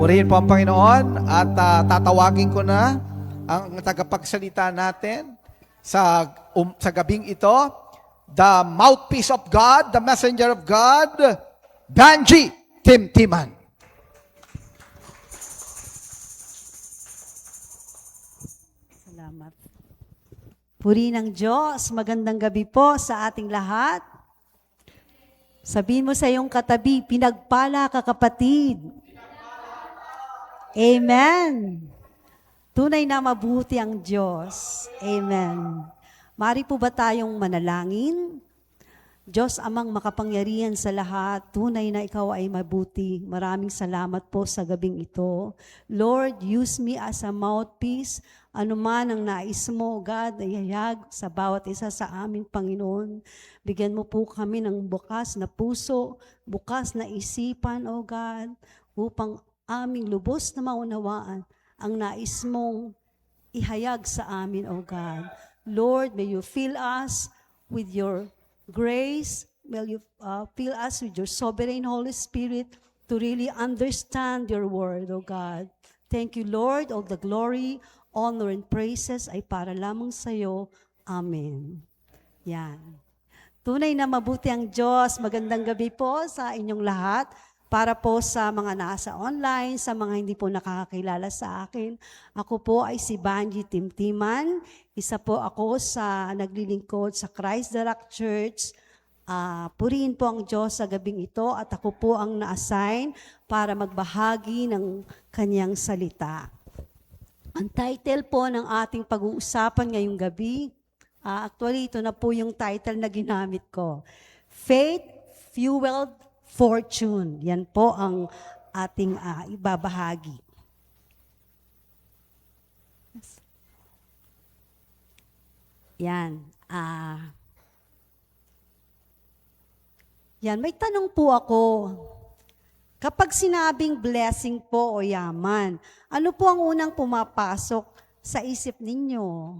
Purihin po ang Panginoon at tatawagin ko na ang tagapagsalita natin sa gabing ito, the mouthpiece of God, the messenger of God, Banji Timtiman. Salamat. Puri ng Diyos, magandang gabi po sa ating lahat. Sabihin mo sa iyong katabi, pinagpala ka kapatid. Amen. Tunay na mabuti ang Diyos. Amen. Mari po ba tayong manalangin? Diyos amang makapangyarihan sa lahat, tunay na ikaw ay mabuti. Maraming salamat po sa gabing ito. Lord, use me as a mouthpiece. Ano man ang nais mo, God, ayayag sa bawat isa sa aming Panginoon. Bigyan mo po kami ng bukas na puso, bukas na isipan, O God, upang aming lubos na maunawaan ang nais mong ihayag sa amin, O God. Lord, may you fill us with your grace. May you fill us with your sovereign Holy Spirit to really understand your word, O God. Thank you, Lord. All the glory, honor, and praises ay para lamang sa iyo. Amen. Yan. Tunay na mabuti ang Diyos. Magandang gabi po sa inyong lahat. Para po sa mga nasa online, sa mga hindi po nakakakilala sa akin, ako po ay si Banji Timtiman. Isa po ako sa naglilingkod sa Christ the Rock Church. Purihin po ang Diyos sa gabing ito at ako po ang na-assign para magbahagi ng kanyang salita. Ang title po ng ating pag-uusapan ngayong gabi, actually ito na po yung title na ginamit ko. Faith Fueled Fortune. Yan po ang ating ibabahagi. Yan. Yan, may tanong po ako. Kapag sinabing blessing po o yaman, ano po ang unang pumapasok sa isip ninyo?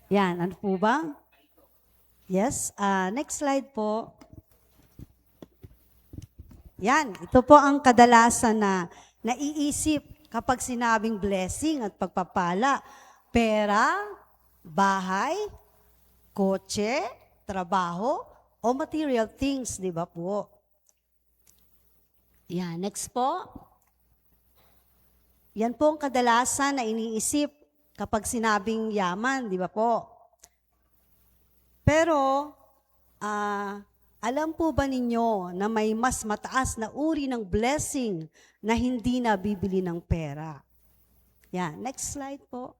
Yan, ano po ba? Yes, next slide po. Yan, ito po ang kadalasan na naiisip kapag sinabing blessing at pagpapala. Pera, bahay, kotse, trabaho, o material things, di ba po? Yan, next po. Yan po ang kadalasan na iniisip kapag sinabing yaman, di ba po? Pero, alam po ba ninyo na may mas mataas na uri ng blessing na hindi nabibili ng pera? Yan, next slide po.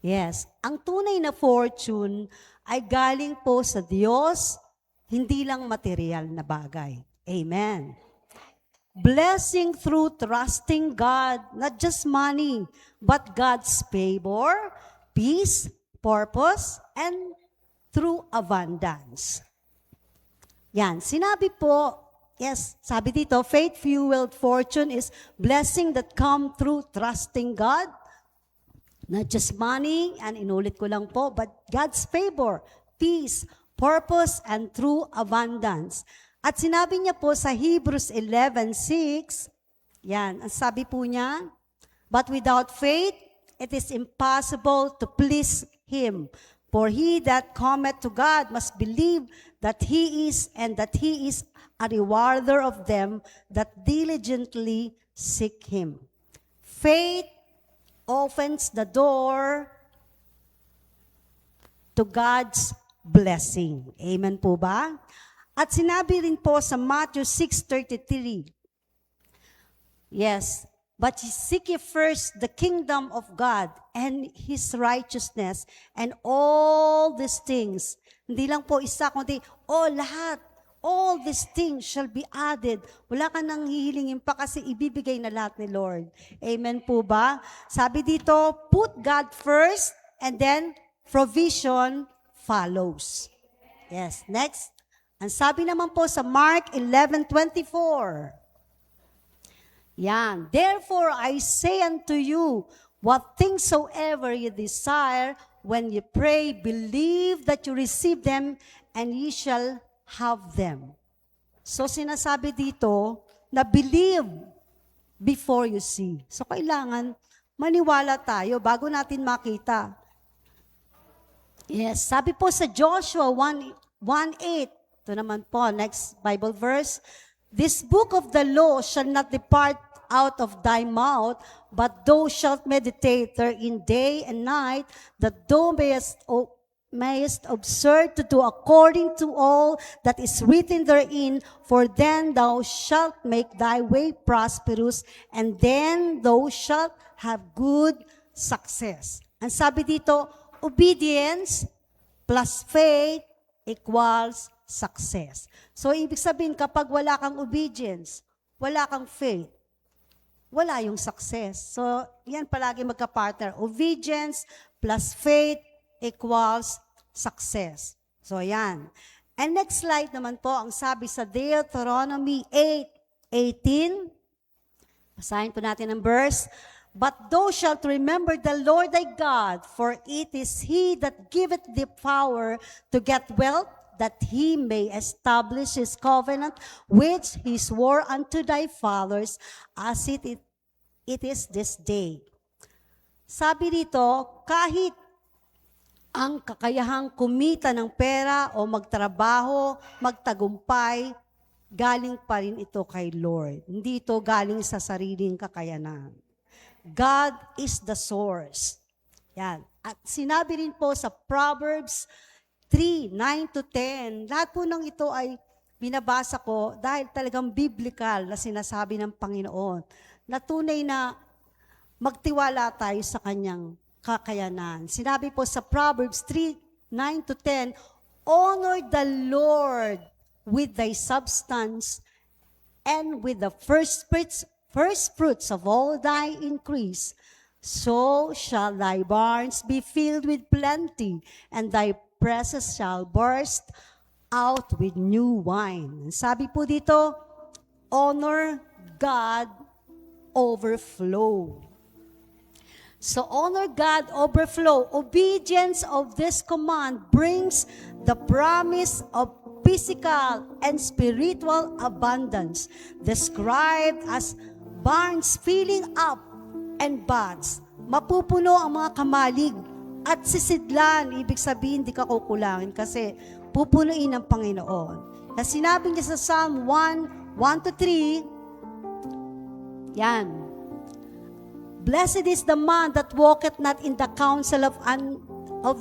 Yes, ang tunay na fortune ay galing po sa Diyos, hindi lang material na bagay. Amen. Blessing through trusting God, not just money, but God's favor, peace, purpose, and through abundance. Yan, sinabi po, yes, sabi dito, faith-fueled fortune is blessing that come through trusting God, not just money, and inulit ko lang po, but God's favor, peace, purpose, and through abundance. At sinabi niya po sa Hebrews 11:6, yan, ang sabi po niya, but without faith, it is impossible to please Him. For he that cometh to God must believe that He is, and that He is a rewarder of them that diligently seek Him. Faith opens the door to God's blessing. Amen po ba? At sinabi rin po sa Matthew 6:33, yes, but seek ye first the kingdom of God and His righteousness, and all these things, hindi lang po isa, kundi lahat, all these things shall be added. Wala ka nang hihilingin pa kasi ibibigay na lahat ni Lord. Amen po ba? Sabi dito, put God first, and then provision follows. Yes, next. Ang sabi naman po sa Mark 11:24, yan, therefore I say unto you, What things soever you desire, when you pray, believe that you receive them, and ye shall have them. So sinasabi dito na believe before you see. So kailangan maniwala tayo bago natin makita. Yes, sabi po sa Joshua 1:8, ito naman po, next Bible verse, this book of the law shall not depart out of thy mouth, but thou shalt meditate therein day and night, that thou mayest observe to do according to all that is written therein, for then thou shalt make thy way prosperous, and then thou shalt have good success. Ang sabi dito, obedience plus faith equals success. So, ibig sabihin, kapag wala kang obedience, wala kang faith, wala yung success. So, yan palagi magka-partner. Obedience plus faith equals success. So, yan. And next slide naman po, ang sabi sa Deuteronomy 8:18. Basahin po natin ang verse. But thou shalt remember the Lord thy God, for it is He that giveth thee power to get wealth, that He may establish His covenant, which He swore unto thy fathers, as it is this day. Sabi dito, kahit ang kakayahang kumita ng pera o magtrabaho, magtagumpay, galing pa rin ito kay Lord. Hindi ito galing sa sariling kakayanan. God is the source. Yan. At sinabi rin po sa Proverbs 3:9-10, lahat po ng ito ay binabasa ko dahil talagang biblical na sinasabi ng Panginoon na tunay na magtiwala tayo sa kanyang kakayanan. Sinabi po sa Proverbs 3:9-10, honor the Lord with thy substance and with the first fruits of all thy increase. So shall thy barns be filled with plenty, and thy presses shall burst out with new wine. Sabi po dito, honor God, overflow. So honor God, overflow. Obedience of this command brings the promise of physical and spiritual abundance, described as barns filling up and buds. Mapupuno ang mga kamalig at sisidlan. Ibig sabihin, di ka kukulangin kasi pupunuin ng Panginoon. Kasi sinabi niya sa Psalm 1:1-3, yan. Blessed is the man that walketh not in the counsel of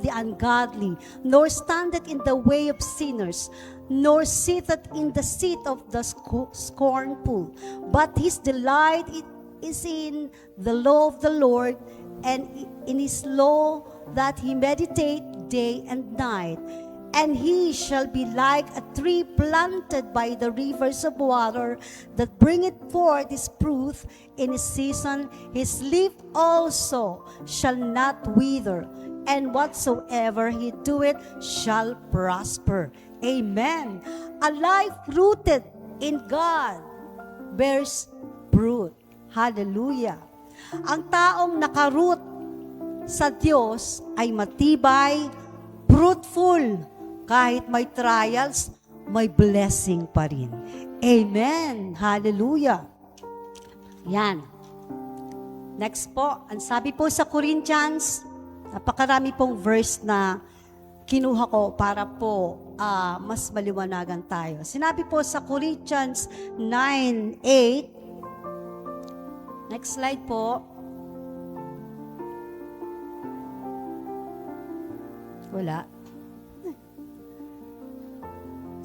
the ungodly, nor standeth in the way of sinners, nor sitteth in the seat of the scornful. But his delight is in the law of the Lord, and in his law that he meditate day and night. And he shall be like a tree planted by the rivers of water, that bringeth forth his fruit in his season. His leaf also shall not wither, and whatsoever he doeth shall prosper. Amen. A life rooted in God bears fruit. Hallelujah. Ang taong nakaroot sa Diyos ay matibay, fruitful. Kahit may trials, may blessing pa rin. Amen. Hallelujah. Yan. Next po, ang sabi po sa Corinthians, napakarami pong verse na kinuha ko para po mas maliwanagan tayo. Sinabi po sa Corinthians 9:8, next slide po. Wala.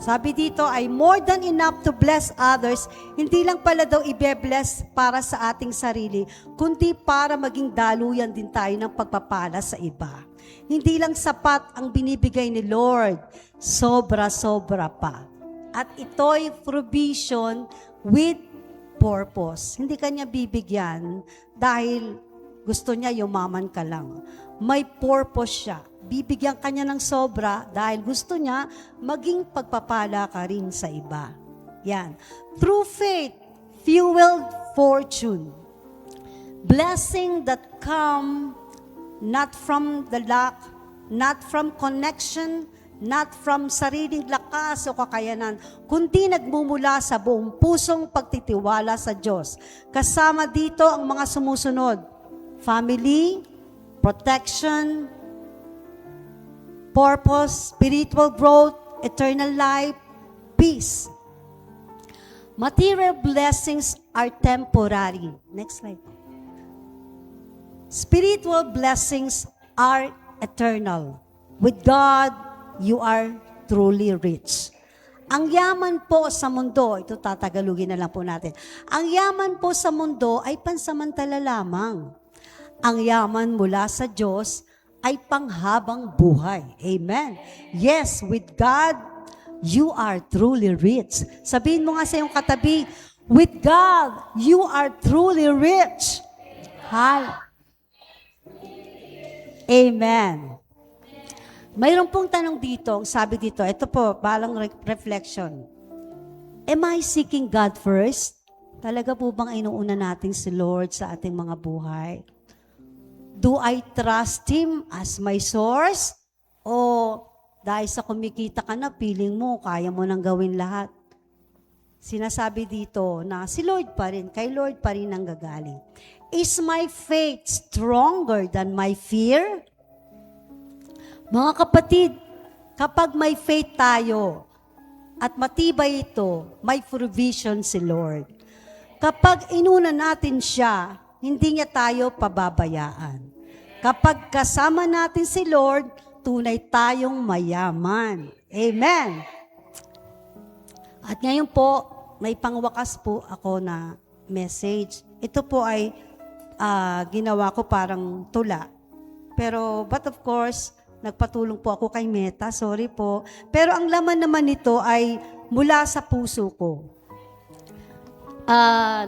Sabi dito ay more than enough to bless others, hindi lang pala daw ibe-bless para sa ating sarili, kundi para maging daluyan din tayo ng pagpapala sa iba. Hindi lang sapat ang binibigay ni Lord, sobra-sobra pa. At ito'y provision with purpose. Hindi kanya bibigyan dahil gusto niya yumaman ka lang. May purpose siya. Bibigyan kanya ng sobra dahil gusto niya maging pagpapala ka rin sa iba. Yan. Through faith, fueled fortune. Blessing that come not from the lack, not from connection, not from sariling lakas o kakayanan, kundi nagmumula sa buong pusong pagtitiwala sa Diyos. Kasama dito ang mga sumusunod: family, protection, purpose, spiritual growth, eternal life, peace. Material blessings are temporary. Next slide. Spiritual blessings are eternal. With God, you are truly rich. Ang yaman po sa mundo, ito tatagalugin na lang po natin. Ang yaman po sa mundo ay pansamantala lamang. Ang yaman mula sa Diyos ay panghabang buhay. Amen. Yes, with God, you are truly rich. Sabihin mo nga sa iyong katabi, with God, you are truly rich. Amen. Mayroon pong tanong dito, sabi dito, ito po, balang reflection. Am I seeking God first? Talaga po bang inuuna natin si Lord sa ating mga buhay? Do I trust Him as my source? O dahil sa kumikita ka na, feeling mo, kaya mo nang gawin lahat? Sinasabi dito na si Lord pa rin, kay Lord pa rin ang gagaling. Is my faith stronger than my fear? Mga kapatid, kapag may faith tayo at matibay ito, may provision si Lord. Kapag inuna natin siya, hindi niya tayo pababayaan. Kapag kasama natin si Lord, tunay tayong mayaman. Amen. At ngayon po, may pangwakas po ako na message. Ito po ay ginawa ko parang tula. Pero, but of course, nagpatulong po ako kay Meta. Sorry po. Pero ang laman naman nito ay mula sa puso ko.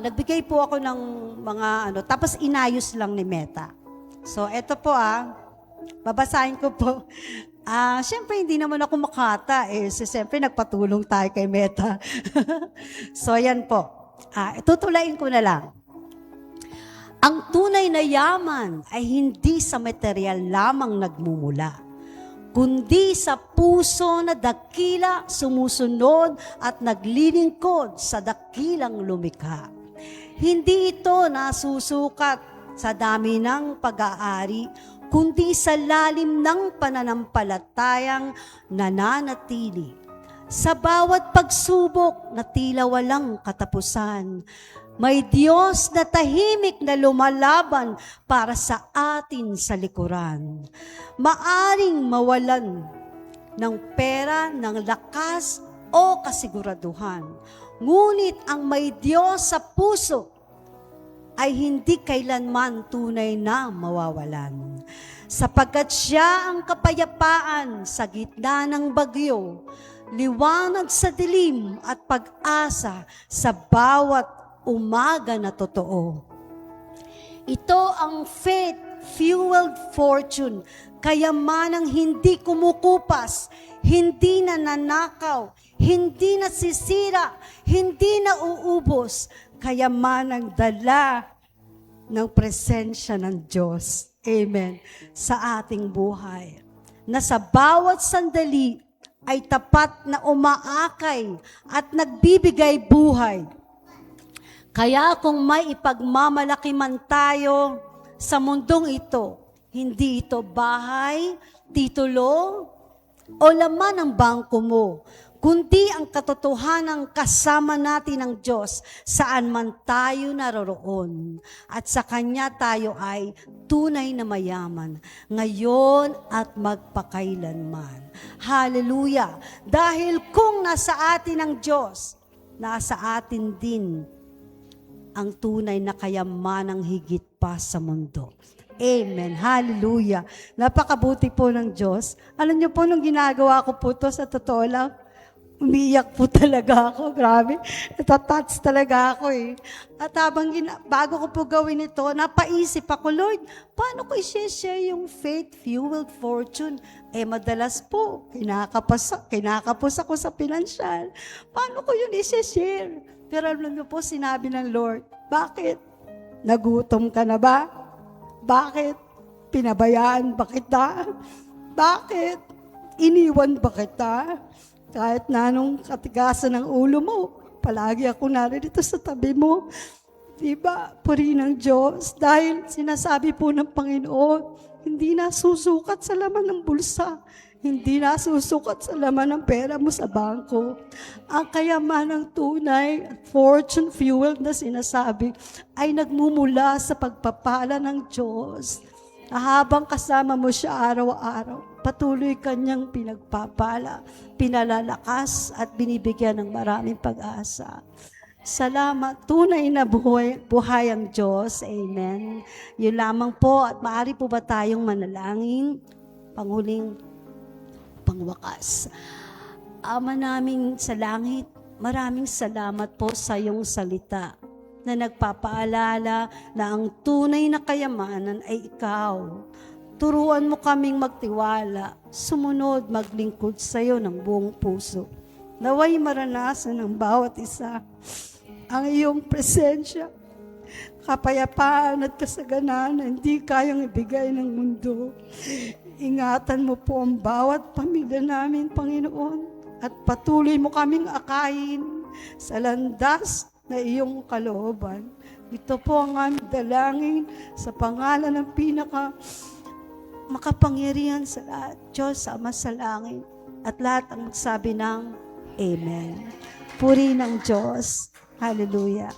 Nagbigay po ako ng mga tapos inayos lang ni Meta. So, eto po babasahin ko po. Siyempre, hindi naman ako makata. Siyempre, nagpatulong tayo kay Meta. So, yan po. Tutulain ko na lang. Ang tunay na yaman ay hindi sa material lamang nagmumula, kundi sa puso na dakila, sumusunod at naglilingkod sa dakilang lumikha. Hindi ito nasusukat sa dami ng pag-aari, kundi sa lalim ng pananampalatayang nananatili. Sa bawat pagsubok na tila walang katapusan, may Diyos na tahimik na lumalaban para sa atin sa likuran. Maaring mawalan ng pera, ng lakas o kasiguraduhan. Ngunit ang may Diyos sa puso ay hindi kailanman tunay na mawawalan. Sapagkat siya ang kapayapaan sa gitna ng bagyo, liwanag sa dilim at pag-asa sa bawat umaga na totoo. Ito ang faith-fueled fortune, kayamanang hindi kumukupas, hindi nananakaw, hindi nasisira, hindi nauubos, kayamanang dala ng presensya ng Diyos. Amen. Sa ating buhay. Na sa bawat sandali ay tapat na umaakay at nagbibigay buhay. Kaya kung may ipagmamalaki man tayo sa mundong ito, hindi ito bahay, titulo, o laman ng bangko mo, kundi ang katotohanang kasama natin ng Diyos saan man tayo naroroon. At sa Kanya tayo ay tunay na mayaman, ngayon at magpakailanman. Hallelujah! Dahil kung nasa atin ang Diyos, nasa atin din ang tunay na kayamanang higit pa sa mundo. Amen. Hallelujah. Napakabuti po ng Diyos. Alam niyo po, nung ginagawa ko po to, sa totoo lang, umiiyak po talaga ako. Grabe. Natatouch talaga ako At bago ko po gawin ito, napaisip ako, Lord, paano ko i-share yung faith-fueled fortune? Madalas po, kinakapos ako sa pinansyal. Paano ko yun i-share? Pero alam niyo po, sinabi ng Lord, bakit? Nagutom ka na ba? Bakit? Pinabayaan ba kita? Bakit? Iniwan ba kita? Kahit na anong katigasan ng ulo mo, palagi ako narito sa tabi mo. Diba? Puri ng Diyos. Dahil sinasabi po ng Panginoon, hindi nasusukat sa laman ng bulsa. Hindi nasusukat sa laman ng pera mo sa bangko. Ang kayamanang tunay, fortune fuel na sinasabi, ay nagmumula sa pagpapala ng Diyos. Habang kasama mo siya araw-araw, patuloy kanyang pinagpapala, pinalalakas at binibigyan ng maraming pag-asa. Salamat. Tunay na buhay ang Diyos. Amen. Yun lamang po. At maaari po ba tayong manalangin? Pangwakas. Ama namin sa langit, maraming salamat po sa iyong salita na nagpapaalala na ang tunay na kayamanan ay ikaw. Turuan mo kaming magtiwala, sumunod, maglingkod sa iyo ng buong puso. Naway maranasan ng bawat isa ang iyong presensya, kapayapaan at kasaganan na hindi kayang ibigay ng mundo. Ingatan mo po ang bawat pamilya namin, Panginoon, at patuloy mo kaming akayin sa landas na iyong kalooban. Ito po ang aming dalangin sa pangalan ng makapangyarihan sa lahat, Diyos, Ama sa langit, at lahat ang magsabi ng Amen. Puri ng Diyos. Hallelujah.